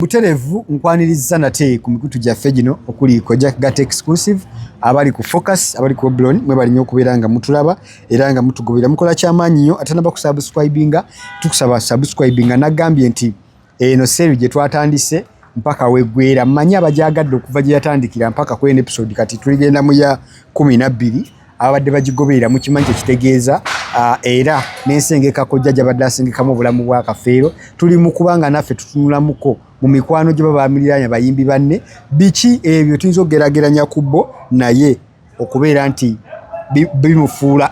Buterevu nkwaniriza nate ku mikutu gyaffe gino okuli Kojja Gata Exclusive abali ku Focus abali ku Oblon mwe bali nnyo okubeera nga mutulaba era nga mutugobera mukola kyamaanyi nnyo atanaba kusubscribinga tukusaba subscribinga nagambye nti eno series gye twatandise mpaka weggwera mmanyi abajagadde okuva gye yatandikira mpaka ku episode kati tuligenda mu ya 12 abadde bagigoberera mu kimanyi kitegeeza era n'ensengeka Kojja gy'abadde asengekamu obulamu bwa Kafeero tuli mu kubanga naffe tutunulamuko mu mikwano gye babamiranya bayimbi banne biki ebyo tuyinza okugerageranya ku bo naye okubeera nti bimufuula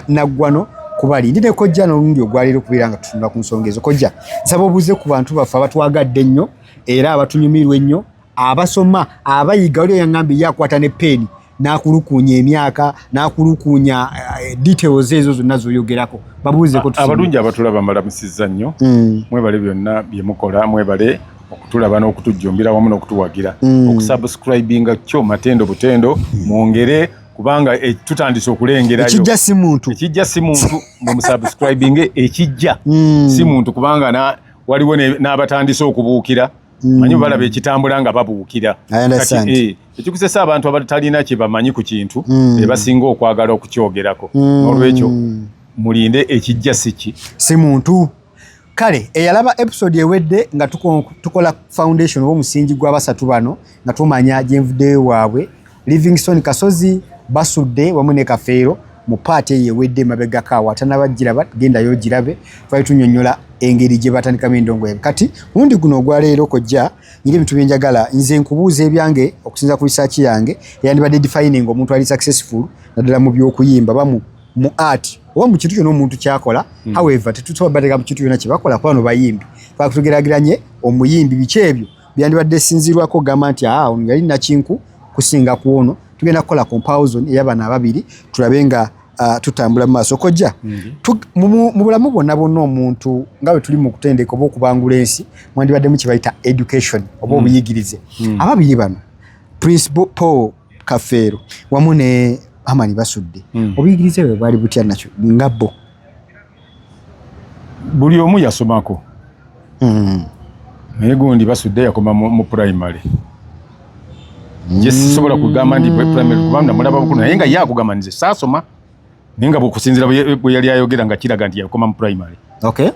naggwano kubali ndine Kojja n'olundi ogwaliro okubeera nga tutunula ku nsonga ezo. Kojja nsaba obuze ku bantu baffe abatwagadde ennyo era abatunyumirwa ennyo abasoma abayiga oli yangambye yakwata ne peni nakulukunya emyaka nakulukunya details ezo zonna zoyogerako babuuze ko abalungi abatulaba mbalamusizza nnyo mwebale byonna bye mukola mwebale okutulaba n'okutujjumbira wamu n'okutuwagira okusubscribinga kyo matendo butendo mwongere kubanga tutandise okulengerayo ekijja si muntu mu subscribing ekijja si muntu kubanga waliwo n'abatandise okubuukira manyi balaba ekitambula nga babuukira kati ekikusesa abantu abatalina kye bamanyi ku kintu basinga okwagala okukyogerako n'olwekyo mulinde ekijja si muntu. Kale eyalaba episode ewedde nga tukola foundation w'omusingi gw'abasatu bano nga tumanya gyenvuddeyo waabwe Livingstone Kasozi basudde wamu ne Kafeero mu paati eyo ewedde mabegako awo atanabagiraba gendayo girabe twali tunnyonnyola engeri gye batandikamu endongo yabe kati mulundi guno ogwaleero Kojja nyiri ebintu byenjagala nze nkubuuza ebyange okusinza ku research yange eyandibadde defining omuntu ali successful naddala mu by'okuyimba bamu mu art oba mu kintu kyonna omuntu kyakola however tetusobola mu kintu kyonna kye bakola kuba no bayimbi twakutugerageranye omuyimbi biki ebyo byandibadde sinzirwako gamba nti ono yali nakinku kusinga ku ono tugenda kukola comparison ey'abaana ababiri tulabe nga tutambula mu maaso. Kojja mu bulamu bwonna omuntu nga bwe tuli mu kutendeka oba okubangula ensi mwandibaddemu kye bayita education oba obuyigirize ababiri bano Prince Paul Kafeero wamu ne Amani basudde obuyigirize bwe bwali butya nakyo nga bo buli omu yasomako naye gundi basudde yakoma mu primary nje sisobola kugamba ndi primary kubanga mulaba bukulu naye nga yakugamba nze saasoma naye nga bw'okusinziira bwe yali ayogera nga kiraga nti yakoma mu primary. Okay.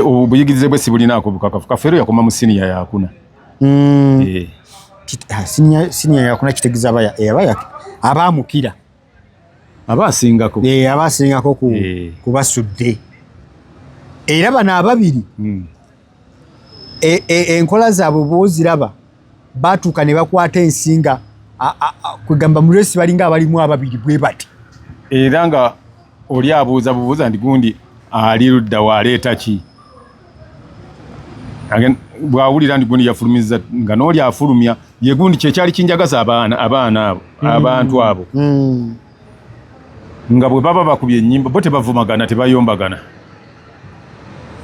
Obuyigirize bwe si bulinaako bukakafu. Kafeero yakoma mu senior yakuna. Senior yakuna kitegeeza abaamukira abaasingako abaasingako ku basudde era bano ababiri enkola zaabwe bw'oziraba baatuuka ne bakwata ensinga kugamba mu lesi balinga abalimu ababiri bwe bati era nga oli abuuza nti gundi ali ludda waleeta ki bwawulira nti gundi yafulumiza nga n'oli afulumya ye gundi kyekyali kinjagaza abaana abo abantu abo nga bwe baba bakubye ennyimba bo tebavumagana tebayombagana.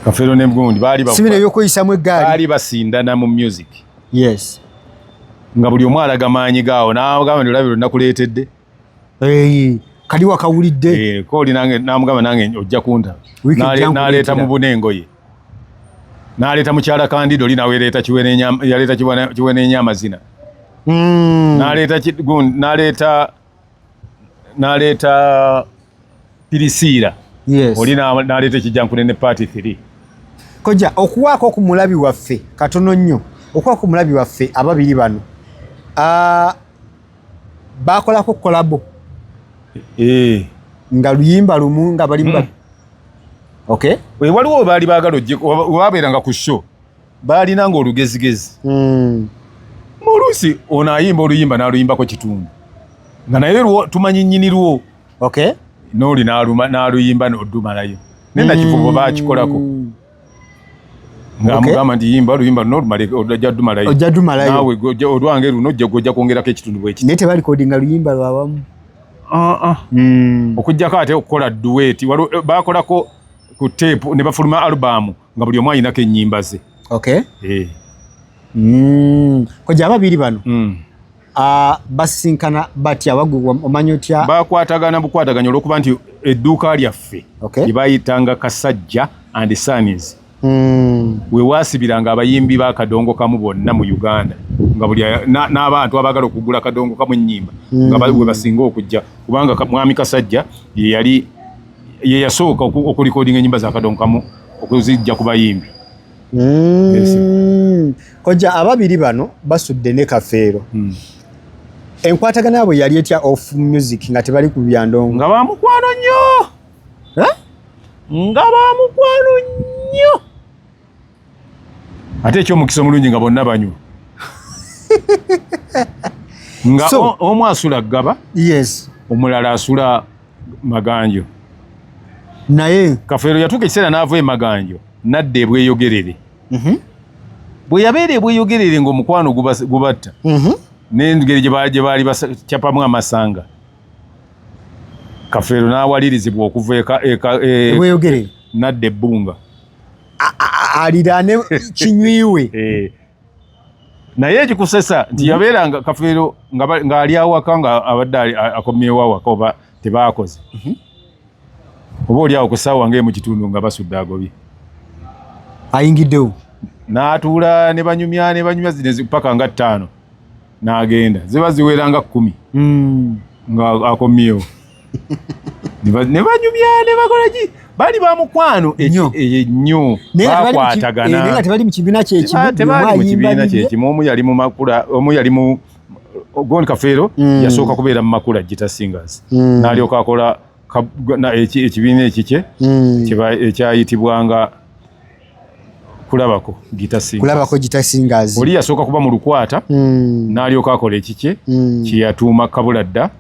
Kafeero ne gundi baali basindana mu music. Yes. Nga buli omu alaga maanyi gaawo n'agamba nti olabira nakuleetedde kali wakawulidde kooli n'amugamba nange ojja kunta n'aleeta mu bunengo ye n'aleeta mukyala Kandido oli nawe yaleeta Kiwenenya amazina n'aleeta Pirisiira oli n'aleeta Ekijjankune ne Party 3. Kojja okuwaako ku mulabi waffe katono nnyo okuwaako ku mulabi waffe ababiri bano bakolako kolabo nga luyimba lumu nga bali okay waliwo baali baagala wabeeranga ku show baalinanga olugezigezi muluusi ono ayimba oluyimba n'aluyimbako kitundu nga naye tumanyi nnyini lwo okay n'oli n'aluyimba n'oddumalayo naye nakivubo baakikolako ng'amugamba nti yimba oluyimba n'olumale ojja ddumalayo naawe olwange luno ojja kwongerako ekitundu bwe kiti naye tebalikodinga luyimba lwawamu okujjako ate okukola duet baakolako ku tape ne bafuluma alubamu nga buli omu ayinako ennyimba ze. Okay. Kojja ababiri bano basinkana batya omanyi otya bakwatagana bukwataganya olw'okuba nti edduuka lyaffe lye bayitanga Kasajja and Sons we wasibiranga abayimbi ba kadongo kamu bonna mu Uganda nga buli n'abantu abagala okugula kadongo kamu ennyimba nga we basinga okujja kubanga mwami Kasajja ye yasooka okulikodinga ennyimba za kadongo kamu okuzijja ku bayimbi. Kojja ababiri bano basudde ne Kafeero. Enkwatagana yabwe yali etya off music nga tebali ku byandongo nga bamukwano nnyo nga bamukwano nnyo ate ekyomukisa omulungi nga bonna banywa nga omu asula Gaba omulala asula Maganjo naye Kafeero yatuuka ekiseera n'ava e Maganjo nadda ebweyogerere bwe yabeera ebweyogerere ng'omukwano gubatta n'engeri gye baali bakyapamu amasanga Kafeero n'awalirizibwa okuva ebweyogerere nadda ebbunga aliraane kinywiwe naye ekikusesa nti yabeeranga Kafeero ng'ali awaka nga abadde akomyewo awaka oba tebaakoze oba oli awo ku ssaawa ng'emu kitundu nga basudde agobye ayingiddewo n'atuula ne banyumya zine paka nga 5 n'agenda ziba ziweranga 10 nga akomyewo ne banyumya ne bakola ki bali ba mukwano ennyo bakwatagana nga tebali mu kibiina kyekimu omu yali mu makula omu yali mu Gondi Kafeero yasooka kubeera mu makula Gita Singers n'alyoka akola ekibiina ekikye ekyayitibwanga kulabako Gita Singers oli yasooka kuba mu lukwata n'alyoka akola ekikye kyeyatuuma Kabuladda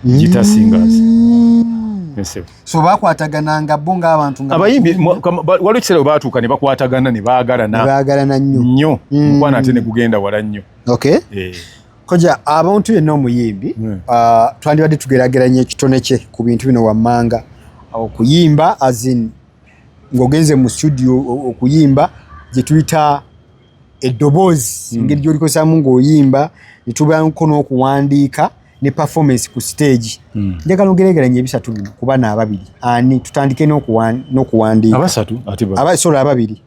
Gita Singers. So bakwatagananga bo ng'abantu abayimbi waliwo ekiseera bwe baatuuka ne bakwatagana ne baagalana nnyo mukwano ate ne gugenda wala nnyo. Kojja abantu yenna omuyimbi twandibadde tugeraageranya ekitone kye ku bintu bino wammanga okuyimba azin ng'ogenze mu studio okuyimba gye tuyita eddoboozi engeri gy'olikozaamu ng'oyimba ne tubaako n'okuwandiika ne performance ku stage njagala ogereegeranya ebisatu bino ku bana ababiri ani tutandike n'okuwandiika ababiri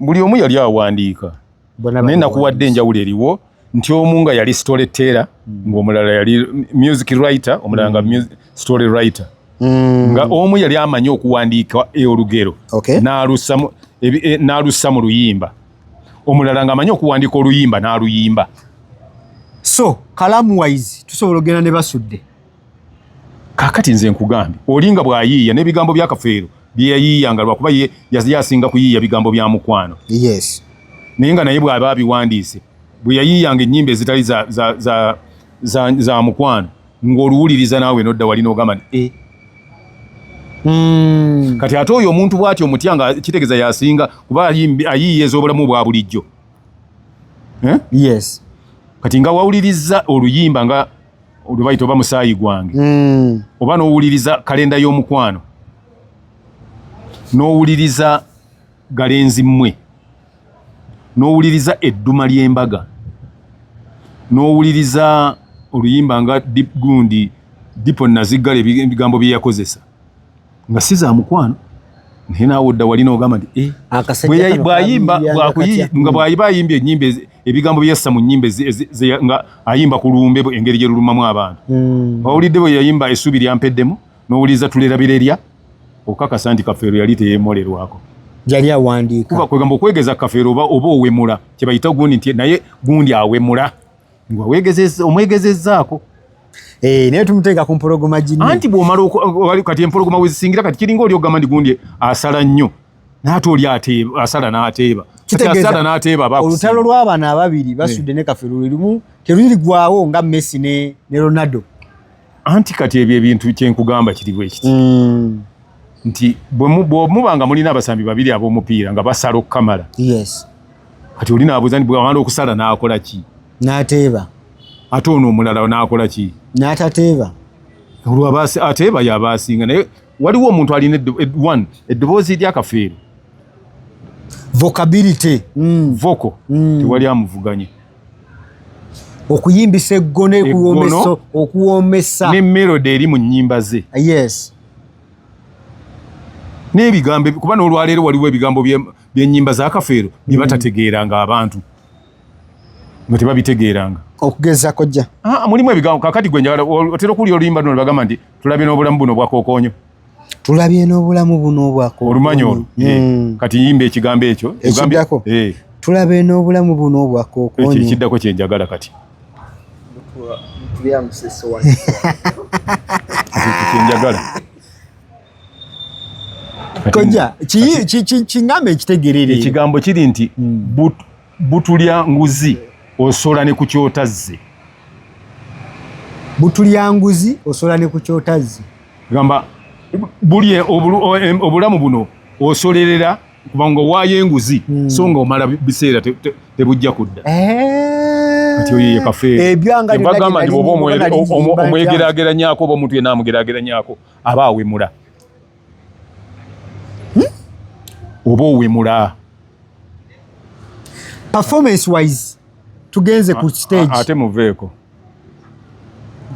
buli omu yali awandiika naye nakuwadde enjawulo eriwo nti omu nga yali storyteller ng'omulala yali music writer omulala nga story writer nga omu yali amanyi okuwandiika olugero n'alussa mu luyimba omulala ng'amanyi okuwandiika oluyimba n'aluyimba. So kalamu wise tusobola ogenda ne basudde kakati nze nkugambye olinga bw'ayiiya n'ebigambo bya Kafeero bye yayiiyanga lwakuba yasinga kuyiiya bigambo bya mukwano naye nga naye bw'aba abiwandiise bwe yayiiyanga ennyimba ezitali za mukwano ng'oluwuliriza naawe nodda wali n'ogamba nti kati ate oyo omuntu bw'atyo omutya nga kitegeeza yasinga kuba ayiiya ez'obulamu bwa bulijjo kati nga wawuliriza oluyimba nga olubayita oba musaayi gwange oba n'owuliriza kalenda y'omukwano n'owuliriza galenzi mmwe n'owuliriza edduma ly'embaga n'owuliriza oluyimba nga gundi dipo naziggala ebigambo bye yakozesa nga si za mukwano naye naawe odda wali n'ogamba nti bw'ayimba nga bw'ayiba ayimbye ennyimba ebigambo byassa mu nnyimba nga ayimba ku lumbe engeri gye lulumamu abantu wawulidde bwe yayimba essuubi lyampeddemu n'owuliriza tulerabirerya okakasa nti Kafeero yali teyeemolerwako yali awandiika kuba kwegamba okwegeza Kafeero oba owemula kye bayita gundi nti naye gundi awemula omwegezezzaako naye tumuteeka ku mpologoma ginne anti bw'omala kati empologoma wezisingira kati kiringa oli ogamba nti gundi asala nnyo naate oli asala n'ateeba asala n'ateeba olutalo lw'abaana ababiri basudde ne Kafeero lulimu terulirigwawo nga Messi ne Ronaldo anti kati ebyo ebintu kyenkugamba kiri bwe kiti nti bw'omuba nga mulina abasambi babiri ab'omupiira nga basala okukamala kati oli naabuuza nti bw'amala okusala n'akola ki n'ateeba ate ono omulala n'akola ki n'atateeba ateeba y'abaasinga naye waliwo omuntu alina eddoboozi lya Kafeero vocability voko tewali amuvuganye okuyimbisa eggone okuwoomesa ne melody eri mu nnyimba ze n'ebigambo kuba n'olwaleero waliwo ebigambo by'ennyimba za Kafeero bye batategeeranga abantu nga tebabitegeeranga okugeza kojja mulimu ebigambo kakati gwe njagala otera okuwulira oluyimba luno bagamba nti tulabye n'obulamu buno bwa Kookoonyo tulabye n'obulamu buno bwa Kookoonyo olumanyi olwo kati yimba ekigambo ekyo ekiddako tulabye n'obulamu buno bwa Kookoonyo ekyo ekiddako kye njagala kati kyenjagala kojja kingambe ekitegerere ekigambo kiri nti butulya nguzi osola ne ku kyotazze butulya nguzi osola ne ku kyotazze gamba buli obulamu buno osolerera kubanga waayo enguzi so nga omala biseera tebujja kudda kati oyo ye Kafeero bagamba nti oba omwegeraageranyako oba omuntu yenna amugerageranyako aba awemula oba owemula performance wise tugenze ku stage ate muveeko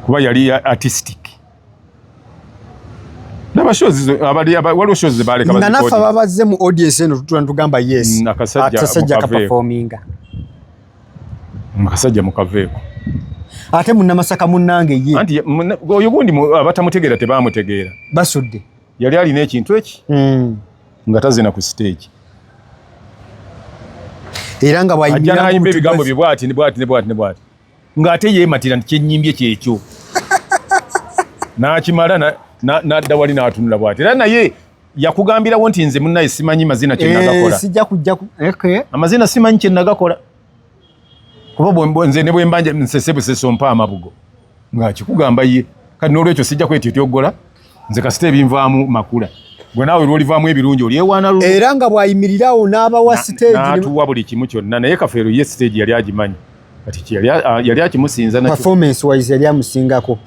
kuba yali artistic waliwo shows zebaleka nga naffe ababazze mu audience eno tutula ntugamba yes akasajja kaperforminga akasajja mukaveeko ate munnamasaka munnange ye anti oyo gundi abatamutegeera tebamutegeera basudde yali alina ekintu eki nga tazina ku stage era nga bwayimira ebigambo bye bwati ng'ate yeematira nti kyenyimbye kyekyo n'akimala n'adda wali n'atunula bwati era naye yakugambirawo nti nze munnaye simanyi mazina kyenagakola sijja kujja amazina simanyi kyenagakola kuba nze ne bwembanja nsesebuseso mpa amabugo ng'akikugamba ye kati n'olwekyo sijja kwetyotyoggola nze kasita ebinvaamu makula gwe naawe lwolivaamu ebirungi olyewaana lu era nga bwayimirirawo n'abawa stage n'atuwa buli kimu kyonna naye Kafeero ye stage yali agimanyi kati yali akimusinza nakyo performance wise yali amusingako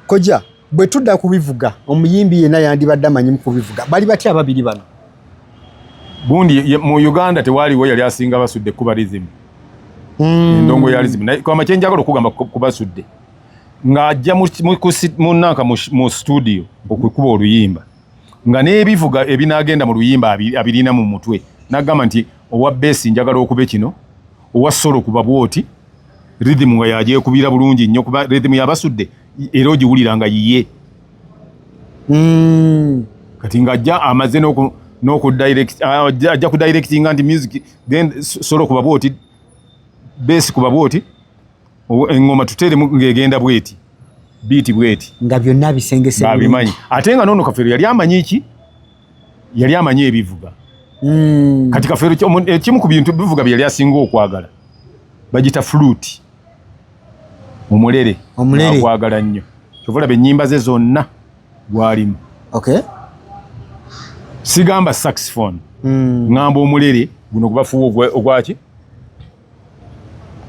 koja bwe tudda kubivuga omuyimbi yenna yandibadde amanyimu kubivuga bali batya ababiri bano gundi mu Uganda tewaliwo yali asinga basudde kuba rhythm endongo ya rhythm naye kwa machenjagalo okugamba kubasudde ng'ajja munnanka mu studio okukuba oluyimba nga n'ebivuga ebinaagenda mu luyimba abirina mu mutwe n'agamba nti owa bass njagala okuba kino owa solo kuba bwoti rhythm nga yagyekubira bulungi nnyo kuba rhythm yabasudde era ogiwulira nga yiye kati ng'ajja amaze ajja kudirectinga nti music then solo kuba bwoti bass kuba bwoti engoma tuteremu ng'egenda bweti biti bweti nga byonna bisengese babimanyi ate nga nono Kafeero yali amanyi ki yali amanyi ebivuga kati Kafeero kimu ku bintu bivuga yali asinga okwagala bagita flute omulere akwagala nnyo kyovulaba ennyimba ze zonna gwalimu sigamba saxophone ngamba omulere guno gubafuwa ogwaki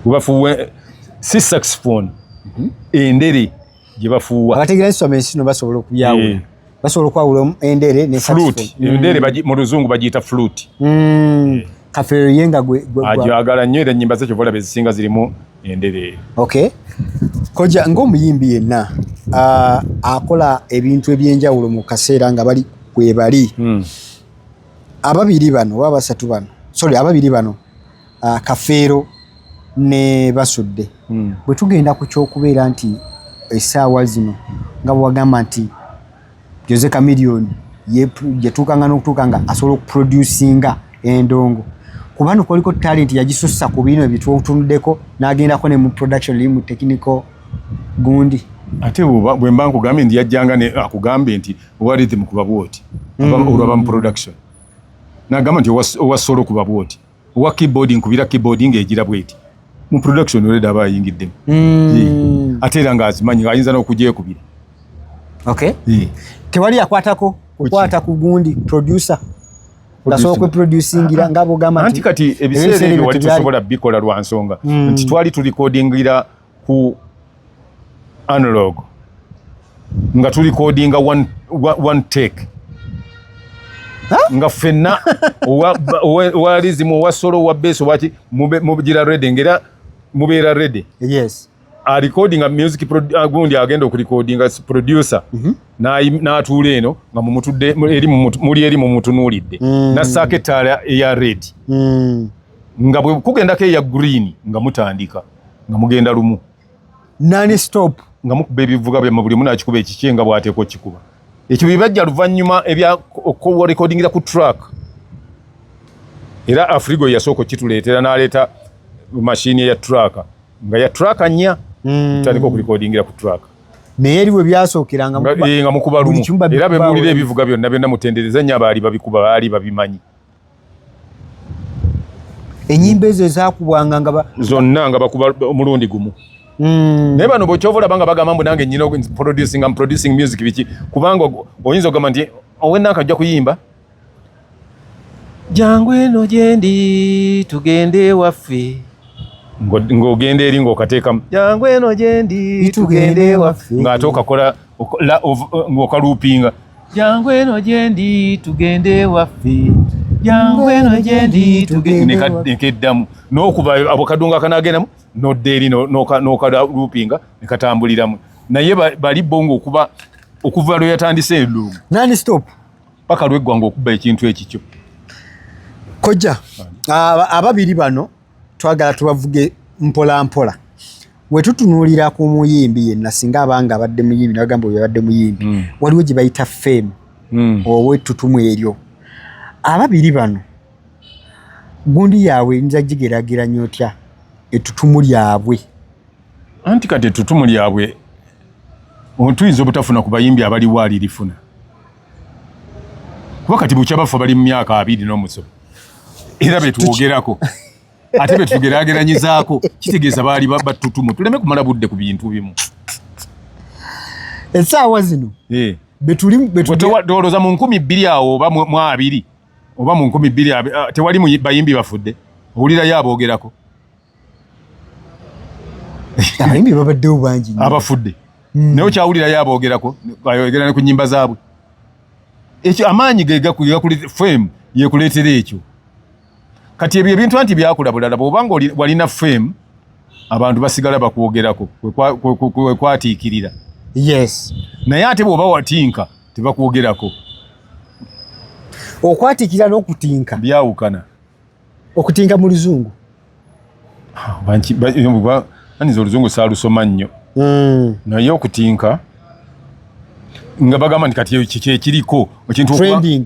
gubafuwa si saxophone endere gye bafuuwa abategeera instruments no basobola okubyawula basobola okwawula endere ne flute endere mu luzungu bagiyita flute Kafeero yenga ajagala nnyo era ennyimba ze kyovulaba ezisinga zirimu endere koja ng'omuyimbi yenna akola ebintu ebyenjawulo mu kaseera nga bali kwe bali ababiri bano oba basatu bano ababiri bano Kafeero ne Basudde bwe tugenda ku kyokubeera nti essaawa zino nga bwagamba nti Jose Chameleone yetuukanga n'okutuuka nga asobola okuproducinga endongo kubano koliko talent yagisussa ku bino ebitutunuddeko n'agendako ne mu production eri mu technical gundi ate bwe mba nkugambye nti yajjanga akugambe nti owa rhythm kuba bwoti olwaba mu production n'agamba nti owa solo kuba bwoti owa keyboarding kubira keyboarding egira bweti mu production oleda aba ayingiddemu ate era ng'azimanyi ayinza n'okugyekubira tewali akwatako kukwata ku gundi producer ngasobola kweproducingira nga bwogamba nti kati ebiseera ebyo wali tusobola bikola lwa nsonga nti twali tulikodingira ku analog nga tulikodinga one take nga ffenna owa rhythm owa solo owa bass owaki mugira ready ngera mubeera ready a recording music gundi agenda okurecording producer na atule eno nga mumutudde eri mu mutunulidde na saketala ya red nga bwe kugenda ke ya green nga mutandika nga mugenda lumu non stop nga mukuba ebivuga bya mabuli muna kikuba ekikenga bwateko kikuba ekyo bibajja luvanyuma ebya ko recordingira ku track era Afrigo yasoko kituleetera n'aleeta machine ya track nga ya track anya tandika ku recordingira ku track naye eriwe byasookera nga mukuba lumu era be mulire ebivuga byonna byonna mutendereza nya baali babikuba baali babimanyi enyimba ezo zaakubwanga nga zonna nga bakuba omulundi gumu naye bano bwekyovola banga bagamba mbu nange nyina producing music biki kubanga oyinza ogamba nti owenna akajja kuyimba jangu eno gyendi tugende waffe ng'ogenda eri ng'okateekamu jangu eno gyendi tugende waffe ng'ate okakola ng'okaluupinga jangu eno gyendi tugende waffe jangu eno gyendi tugende nekeddamu n'okuba abokadunga kanaagendamu nodda eri n'okaluupinga nekatambuliramu naye bali bongo okuva lwe yatandise endungu non stop paka lweggwanga okuba ekintu ekikyo kojja ababiri bano twagala tubavuge mpola mpola wetutunuulira ku muyimbi yenna singa abanga abadde muyimbi nagamba oyo abadde muyimbi waliwo gye bayita fame owe tutumu eryo ababiri bano gundi yaabwe nza gigeraageranya otya ettutumu lyabwe anti kati ettutumu lyabwe tuyinza obutafuna ku bayimbi abaliwo alirifuna kuba kati bukyabafu bali mu myaka 20 era betwogerako ate betugeraageranyizaako kitegeeza baali battutumu tuleme kumala budde ku bintu bimu essaawa zino betolooza mu 2000 awo oba mu 20 oba mu 2000 tewali bayimbi bafudde owulirayo aboogerako abayimbi babaddewo bangi abafudde naye okyawulirayo aboogerako bayogera ne ku nnyimba zaabwe ekyo amaanyi fame yekuleetera ekyo kati ebyo ebintu anti byakula bulala bw'obanga walina fame abantu basigala bakwogerako kwekwatiikirira yes naye ate bw'oba watinka tebakwogerako okwatiikira n'okutinka byawukana okutinka mu luzungu aniza oluzungu saalusoma nnyo naye okutinka nga bagamba nti kati kiki ekiriko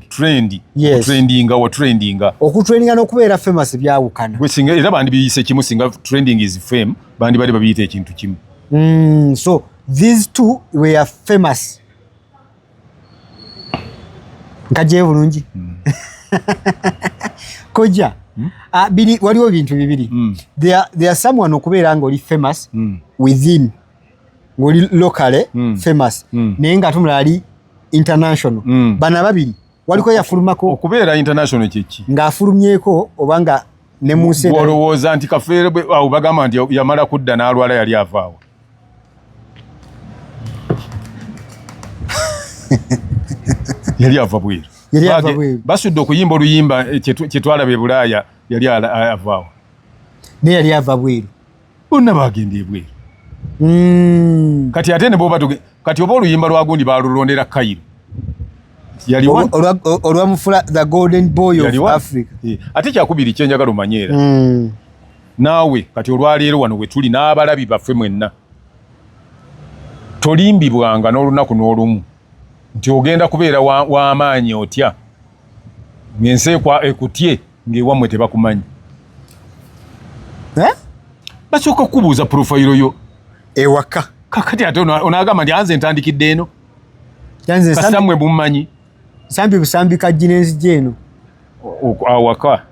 trendinga okutrendinga n'okubeera famous byawukana singa era bandi biyise kimu singa trending is fame bandi bali babiyita ekintu kimu so these two were famous nkajeyo bulungi koja waliwo bintu bibiri there are someone okubeera nga oli famous within ng'oli locally famous naye nga ate omulala ali international bano ababiri waliko yafulumako okubeera international kyeki ng'afulumyeko oba nga ne mu nsi olowooza nti kafeere awo bagamba nti yamala kudda n'alwala yali avaawo yali ava bweru basudde okuyimba oluyimba kyetwalaba e Bulaaya yali avaawo naye yali ava bweru bonna bagenda ebweru kati ate ne boba kati oba oluyimba lwagundi balulondera Cairo olwamufula the golden boy of Africa ate kyakubiri kyenjagala omanyeera naawe kati olwaleero wano wetuli n'abalabi baffe mwenna tolimbibwanga n'olunaku n'olumu nti ogenda kubeera w'amaanyi otya ng'ensi ekutye ng'ewammwe tebakumanyi basooka kukubuuza profayiro yo ewaka kakati ate onaagamba nti anze ntandikidde eno kasammwe bummanyi sambi busambika jinensi eno awaka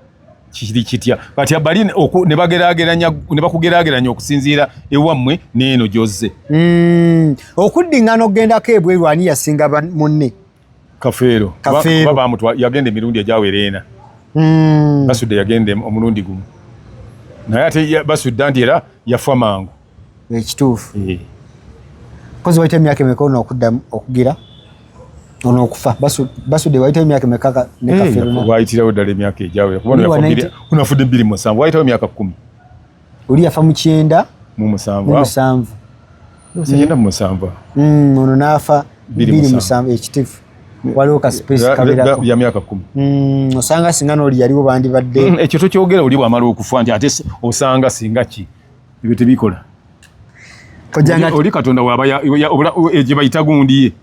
kiri kitya kati bali ne bakugeraageranya okusinziira ewammwe n'eno gyozze okuddingana okgendako ebweru ani yasinga munne Kafeero yagenda emirundi egyawera ena Basudde yagenda omulundi gumu naye ate Basudde nti era yafa mangu ekituufu kozi waita emyaka emeka ono okuddamu okugira ono okufa Basudde waita emyaka emeka ne Kafeero wayitirawo ddala emyaka egyawera kubona unafudde 27 wayitawo emyaka 10 oli yafa mu 9 musanvu Sejenda musanvu. Ono nafa 27 ekitifu. Waliwo ka space kabirako ya myaka 10. Osanga singa noli yaliwo bandi badde. Ekyo tokyogera oli bwamala okufa nti ate osanga singa ki. Ebyo tebikola. Kojanga oli Katonda waba gye bayita gundi.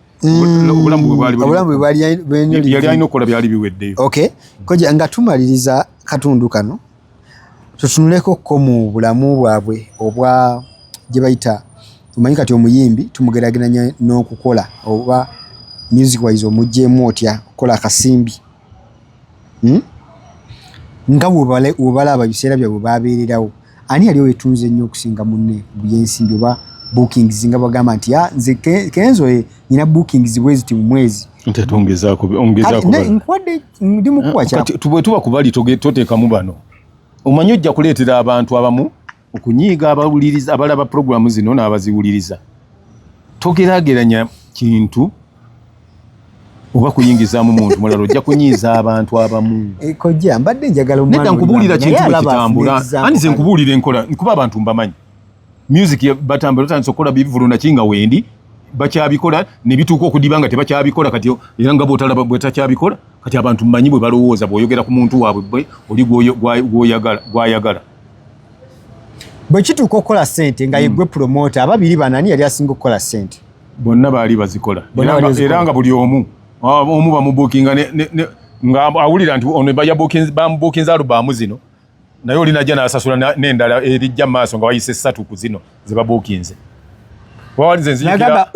Obulamu bwali yali alina okukola byali biweddeyo. Okay. Kojanga tumaliriza katundu kano. Tutunuleko ko mu bulamu bwabwe obwa gye bayita omanyi kati omuyimbi tumugeraganya n'okukola oba music wise omujjemu otya kola akasimbi nga bw'obalaba biseera byabwe babeererawo ani yali wetunze nnyo okusinga munne byensimbi oba bookings nga bagamba nti nze Kenzo nina bookings bweziti mu mwezi ongezaako nkwadde ndi mukuwa kati tuba kubali toteekamu bano omanyi ojja kuleetera abantu abamu okunyiiga abawuliriza abalaba programu zino n'abaziwuliriza togeraageranya kintu oba kuyingizaamu muntu mulala ojja kunyiiza abantu abamu kojja mbadde njagala omwana nedda nkubuulira kintu bwe kitambula ani ze nkubuulira enkola nkuba abantu mbamanyi music batambula otandise okukola bivuluna kinga wendi bakyabikola ne bituuka okudiba nga tebakyabikola kati era nga bw'otalaba bwe takyabikola kati abantu mmanyi bwe balowooza bw'oyogera ku muntu waabwe oli gw'ayagala bwe kituuka okukola ssente nga yeggwe promoter ababiri banani yali asinga okukola ssente bonna baali bazikola era nga buli omu bamubuukinga nga awulira nti ono bamubuukinza alubamu zino naye oli najja n'asasula n'endala erijja mu maaso nga wayise 3 ku zino ze babuukinze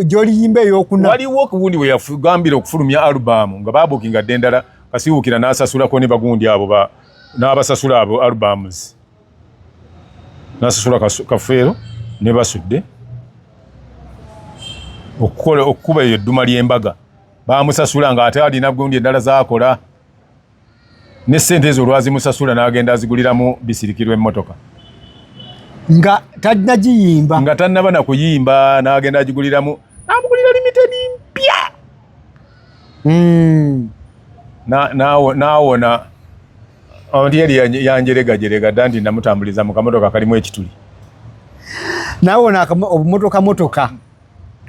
gy'oliyimba ey'okuna waliwo okuwundi we yagambira okufulumya alubamu nga babuukinga dde endala kasiwukira n'asasulako ne bagundi abo n'abasasula abo albums n'asasula kafeero ne basudde okukuba eyo edduma ly'embaga bamusasula nga ate alina gundi endala z'akola ne ssente ezo olwazimusasula n'agenda aziguliramu bisirikirwa emmotoka nga tannagiyimba nga tannaba na kuyimba n'agenda agiguliramu n'amugulira limited mpya n'awona onti yali yanjeregajerega dda nti namutambuliza mu kamotoka kalimu ekituli n'awona obumotoka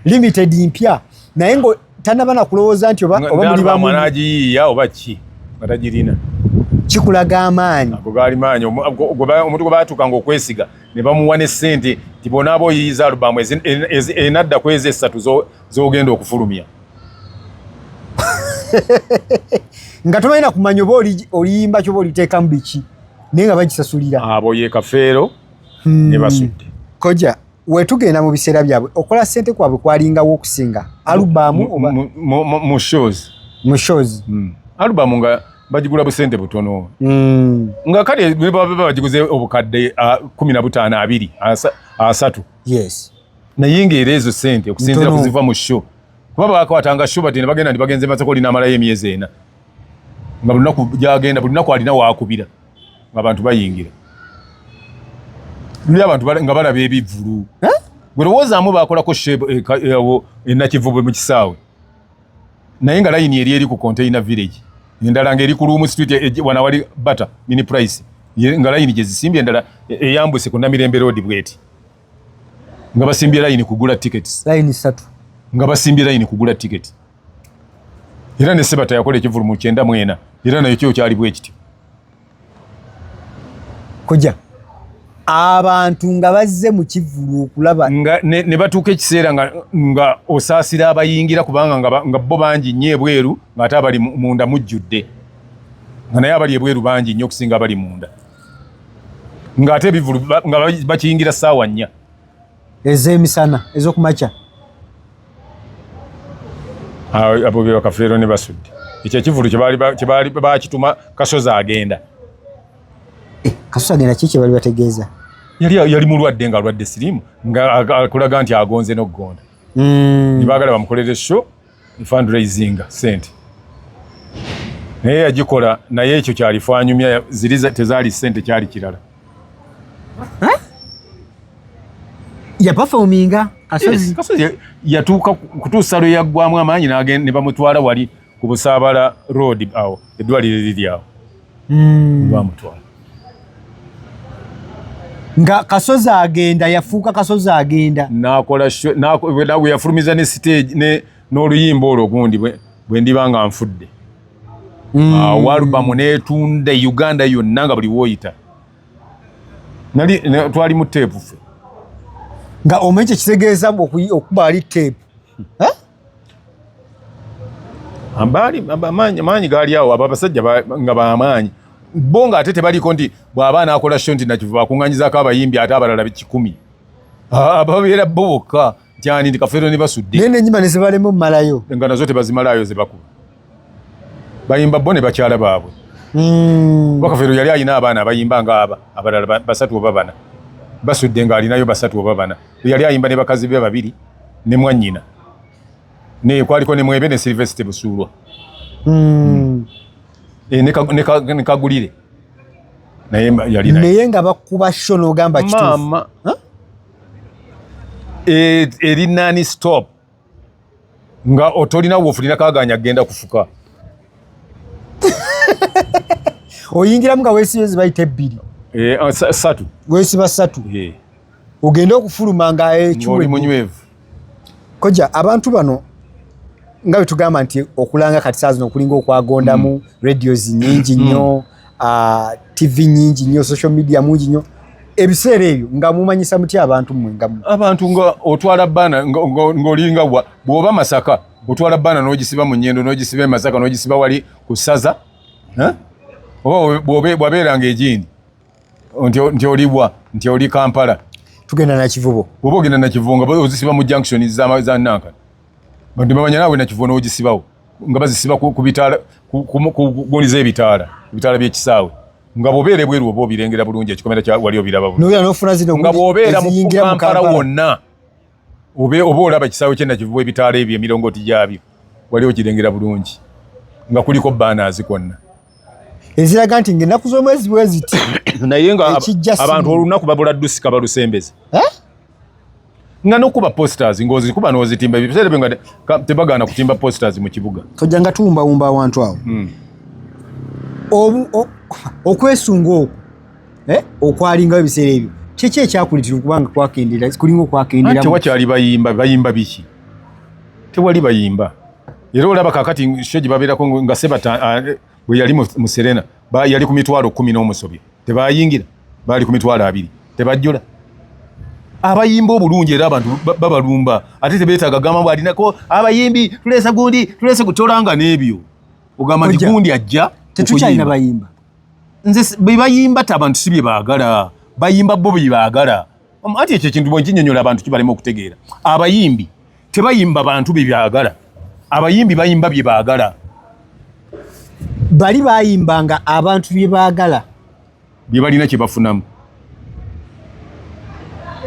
limited mpya naye ngo tannaba na kulowooza nti oba muli bamu n'agiyiiya oba ki nga tagirina kikulaga amaanyi ago gaali maanyi omuntu gwe baatuukanga okwesiga ne bamuwa ne ssente ti bonaaba oyiyiza alubamu enadda ku ezo 3 z'ogenda okufulumya nga tomalina kumanya oba oliyimba kyoba oliteekamu biki naye nga bagisasulira abo ye kafeero ne basudde koja wetugenda mu biseera byabwe okola ssente kwabwe kwalingawo okusinga alubamu oba mu shows alubamu nga bagigula busente butono nga kale baba bagiguze obukadde 15 3 yes naye ng'era ezo ssente okusinzira kuziva mu show kuba bakwatanga show bati ne bagenda ndi bagenze masako lina amalayo emyezi 4 nga buli lunaku gyagenda buli lunaku alina waakubira ng'abantu bayingira luli abantu nga balaba ebivulu gwe lowoozaamu baakolako ennakivubo mu kisaawe naye nga layini eri ku container village endala ng'eri ku Room Street wana wali bata mini price nga layini gye zisimbye endala eyambuse ku Namirembe Road bweti nga basimbye layini kugula tickets layini 3 nga basimbye layini kugula ticket era ne Sebata yakola ekivulu mu 94 era nayo kyo kyali bwekityo koja abantu nga bazze mu kivulu okulaba ne batuuka ekiseera nga osaasira abayingira kubanga nga bo bangi nnyo ebweru ng'ate abali munda mujjudde nga naye abali ebweru bangi nnyo okusinga abali munda ng'ate ebivulu nga bakiyingira ssaawa 4 ez'emisana ez'okumakya abo be bakafeero ne basudde ekyo ekivulu kye baali bakituma Kasozi agenda Kasozi agenda ki kye baali bategeeza yali mulwadde nga alwadde siriimu nga akulaga nti agonze n'okgonda ne baagala bamukolere show fundraising ssente naye yagikola naye ekyo kyalifaanyumya tezaali ssente kyali kirala yapafominga Kasozi yatuuka kutuusa lwe yaggwamu amaanyi ne bamutwala wali ku Busaabala road awo eddwaliro liri awo bamutwala nga Kasozi agenda yafuuka Kasozi agenda nakola show nawe yafulumiza ne stage ne n'oluyimba olwo gundi bwe ndibanga nfudde walubamu netunda Uganda yonna nga buli woyita nali twali mu tape ffe nga omenye kitegeeza okuba ali tape ambali amanyi gali awo abasajja nga bamaanyi bonga ate tebaliko nti bw'abaana akola show nti nakivuba akunganyizaako abayimbi ate abalala 100 ababeera boka cyane ndi Kafeero ne basudde nene nyimba ne zibalemu malayo nga nazo tebazimalayo zebakuba bayimba bone bakyala baabwe Kafeero yali ayina abaana abayimba nga abalala 3 oba 4 basudde nga alinayo 3 oba 4 yali ayimba ne bakazi be 2 ne mwannyina ne kwaliko ne Mwebe ne Sylvester Busulwa ne Kagulire naye nga bakuba show n'ogamba kituufu eri nani stop nga otolina wofulina kaganya genda kufuka oyingiramu nga weesiba zibayita 2 3 weesiba 3 ogenda okufuluma nga ekiwe munywevu koja abantu bano nga bwe tugamba nti okulanga kati saa zino okulinga okwagondamu radios nyingi nnyo TV nyingi nnyo social media mungi nnyo ebiseera ebyo nga mumanyisa muti abantu mmwe nga abantu nga otwala bana ng'olinga bw'oba Masaka otwala bana n'ogisiba mu Nnyendo n'ogisiba Masaka n'ogisiba wali ku Ssaza bw'abeeranga egindi nti olibwa nti oli Kampala tugenda na Kivubo bw'oba ogenda na Kivubo nga ozisiba mu junction za Nankana bantu bamanya naawe na Kivubo n'ogisibawo nga bazisiba ku bitaala kugoliza ebitaala by'ekisaawe nga bobeere bweru oba obirengera bulungi ekikomera kya wali obiraba bulungi n'oya n'ofuna zino nga bobeera mu Kampala wonna oba olaba ekisaawe kye Nakivubo ebitaala ebyo emirongooti gyabyo wali okirengera bulungi nga kuliko banners kwonna eziraga nti ng'ennaku z'omwezi bwe ziti naye nga abantu olunaku babula ddusika balusembeze nga n'okuba posters ng'ozikuba n'ozitimba ebiseera byo nga tebagaana kutimba posters mu kibuga tojja nga tuwumbawumba awantu awo okwesunga okwo okwalingawo ebiseera ebyo kiki ekyakuleetera okubanga kwakendera kulinga okwakendera tewakyali bayimba biki tewali bayimba era olaba kakati sho gye babeerako nga Sebata bwe yali mu Serena yali ku mitwalo 10 n'omusobyo tebayingira baali ku mitwalo 2 tebajjula abayimba obulungi era abantu babalumba ate tebeetaaga gamba bwalinako abayimbi tuleesa gundi tuleese kutolanga n'ebyo ogamba nti gundi ajja tetukyalina bayimba nze bwe bayimba abantu si bye baagala bayimba bo bye baagala ati ekyo ekintu bwe nkinyonnyola abantu kibalema okutegeera abayimbi tebayimba bantu bye baagala abayimbi bayimba bye baagala bali bayimbanga abantu bye baagala bye balina kye bafunamu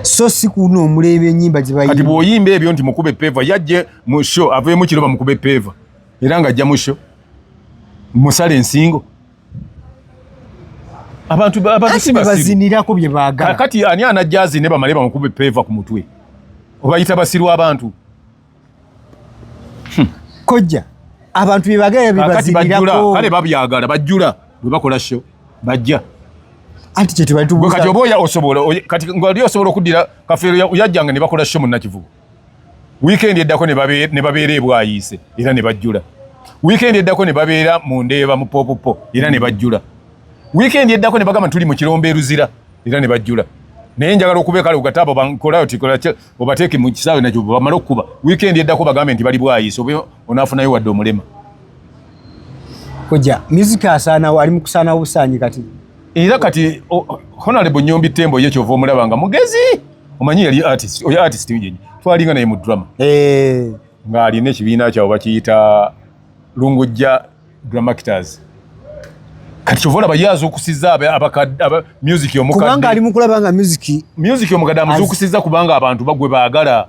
so si kuno omulembe ennyimba gye bayimba kati bw'oyimba ebyo nti mukube peva yajje mu show aveemu kiroba mukube peva era ng'ajja mu show musale ensingo abantu si bazinirako bye baagala kati ani anajja azine bamale bamukube peva ku mutwe obayita basirwa abantu kojja abantu bye baagala bebazinirako kale babyagala bajjula bwe bakola show bajja anti kye tebali tubuuza kati oba osobola kati ng'oli osobola okuddira Kafeero yajjanga ne bakola show mu Nakivubo weekend eddako ne babeera ebwayiise era ne bajjula weekend eddako ne babeera mu Ndeeba mu Popopo era ne bajjula weekend eddako ne bagamba tuli mu Kirombe Eruzira era ne bajjula naye njagala okubeekala ugatabo bankolayo tikola obateeke mu kisaawe nakyo bamala okukuba weekend eddako bagambe nti bali bwayiise oba onaafunayo wadde omulema kojja music asaanawo ali mu kusaanawo busaanyi kati era kati Honorable Nyombi Tembo ye kyova omulaba nga mugezi omanyi yali artist yenyi twalinga naye mu drama ng'alina ekibiina kyawe bakiyita Lungujja Dramators kati kyova olaba ye azuukusizza music omukadde kubanga ali mu kulaba nga music omukadde amuzuukusizza kubanga abantu bagwe baagala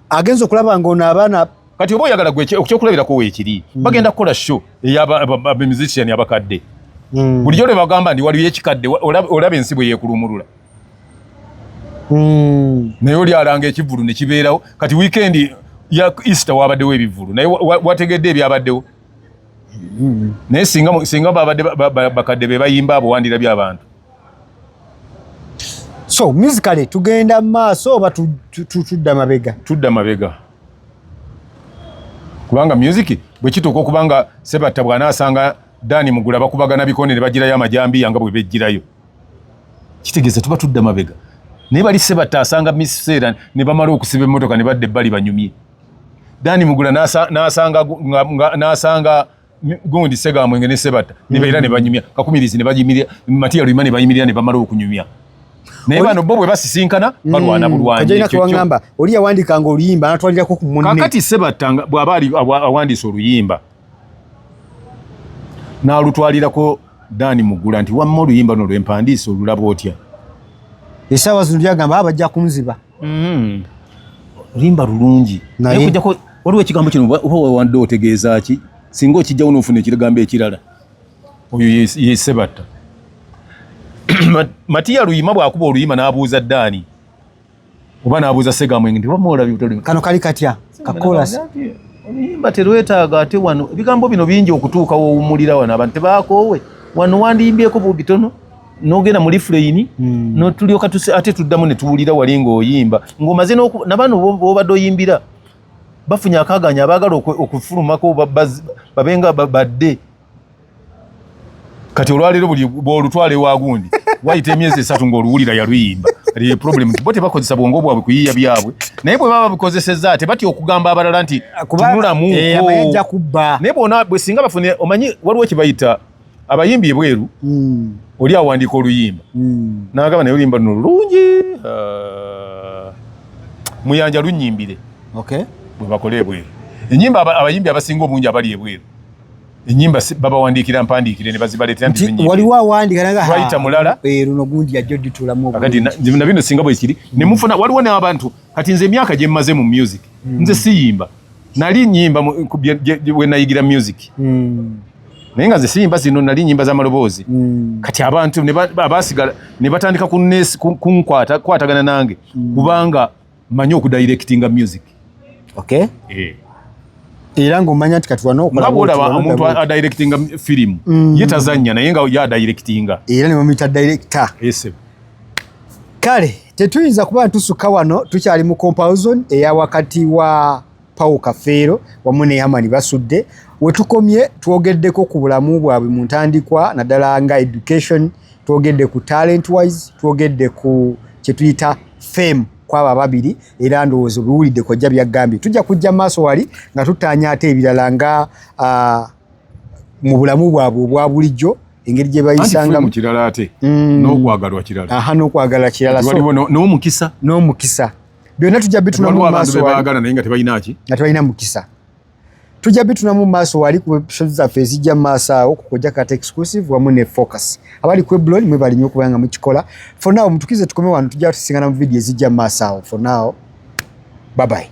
agenza okulaba ng'ono abaana kati oba oyagala gwe ekyokulabirako weekiri bagenda kukola show ey'abamusician abakadde bulijjo lwe bagamba ndi waliyo ekikadde olaba ensi bwe yeekulumulula naye oli alanga ekivulu ne kibeerawo kati weekend ya Easter wabaddewo ebivulu naye wategedde ebyabaddewo naye singa babadde bakadde be bayimba abo wandira by'abantu So musically tugenda maaso oba tudda mabega? Tudda mabega. Kubanga music bwe kituuka okubanga Sebatta bw'anaasanga Dani Mugula bakubagana bikone ne bagirayo amajambi yanga bwe bejjirayo. Kitegeeza tuba tudda mabega. Naye bali Sebatta asanga Miss Sera ne bamala okusiba emmotoka ne badde ebbali banyumye. Dani Mugula n'asanga gundi Segamwenge ne Sebatta ne baira ne banyumya. Kakumirizi ne bajimirya Matiya Luyima ne bayimirya ne bamala okunyumya. Naye bano bo bwe basisinkana balwana bulwanyi ekyo kyo. Ngamba oli yawandikanga oluyimba anatwalirako ku munne. Kakati Sebatta bw'aba ali awandiisa oluyimba n'alutwalirako Dani Mugula nti wamma oluyimba no lwempandiisa olulaba otya. Esaawa zino lyagamba bajja kunziba. Oluyimba lulungi. Naye kujjako waliwo ekigambo kino oba wawandde otegeeza ki singa okijjawo n'ofuna ekigambo ekirala. Oyo ye Sebatta. Matiya Luyima bw'akuba oluyimba n'abuuza Dani oba n'abuuza Segamwenge nti wamma olabye oluyimba kano kali katya kakolasi. Oluyimba terwetaaga ate wano ebigambo bino bingi okutuuka woowumulira wano abantu tebaakoowe wano wandiyimbyeko bubitono n'ogenda mu refrain n'otulyoka ate tuddamu ne tuwulira wali ng'oyimba ng'omaze nabano b'obadde oyimbira bafunye akaaganya abaagala okufulumako babenga badde kati olwaleero buli bw'olutwale wagundi wayita emyezi 3 ng'oluwulira yaluyimba ali problem bo tebakozesa bwongo bwabwe kuyiya byabwe naye bwe baba bikozesezza ate batya okugamba abalala nti tunulamu amayinja kubba naye bona bwe singa bafune omanyi waliwo kibayita abayimbi ebweru oli awandiika oluyimba n'agamba naye oluyimba luno lulungi muyanja lunyimbire bwe bakole ebweru ennyimba abayimbi abasinga obungi abali ebweru enyimba babawandiikira mpandiikire ne bazibaleetera nti waliwo awandiika twayita mulala luno gundi yajja odditulamu kati nabino singa bwe kiri ne mufuna waliwo n'abantu kati nze emyaka gye mmaze mu music nze siyimba nali nyimba we nayigira music naye nga nze siyimba zino nali nyimba z'amaloboozi kati abantu abasigala ne batandika kunkwatagana nange kubanga manyi okudirectinga music. Era ng'omanya nti kati wano okolaba omuntu adirectinga firimu ye tazannya naye nga yadirectinga era ne bamuyita director. Kale tetuyinza kuba ntusukka wano tukyali mu comparison eya wakati wa Paul Kafeero wamu ne Hamani Basudde we tukomye twogeddeko ku bulamu bwabwe mu ntandikwa naddala nga education twogedde ku talent wise twogedde ku kye tuyita fame kwaba babiri era ndowooza biwulidde kojja byagambye tujja kujja maaso wali nga tutaanya ate ebirala nga mu bulamu bwabwe obwa bulijjo engeri gye bayisanga mu kirala ate n'okwagalwa kirala n'okwagalwa kirala waliwo n'omukisa byonna tujja bitunamu maaso wali naye nga tebalina mukisa tujja bitunamu maaso wali ku episodes zaffe ezijja maaso awo kukojja kata exclusive wamu ne focus abali ku blog mwe bali nnyo okubanga mukikola for now mutukize tukome wano tujja tusingana mu video ezijja maaso awo for now bye bye.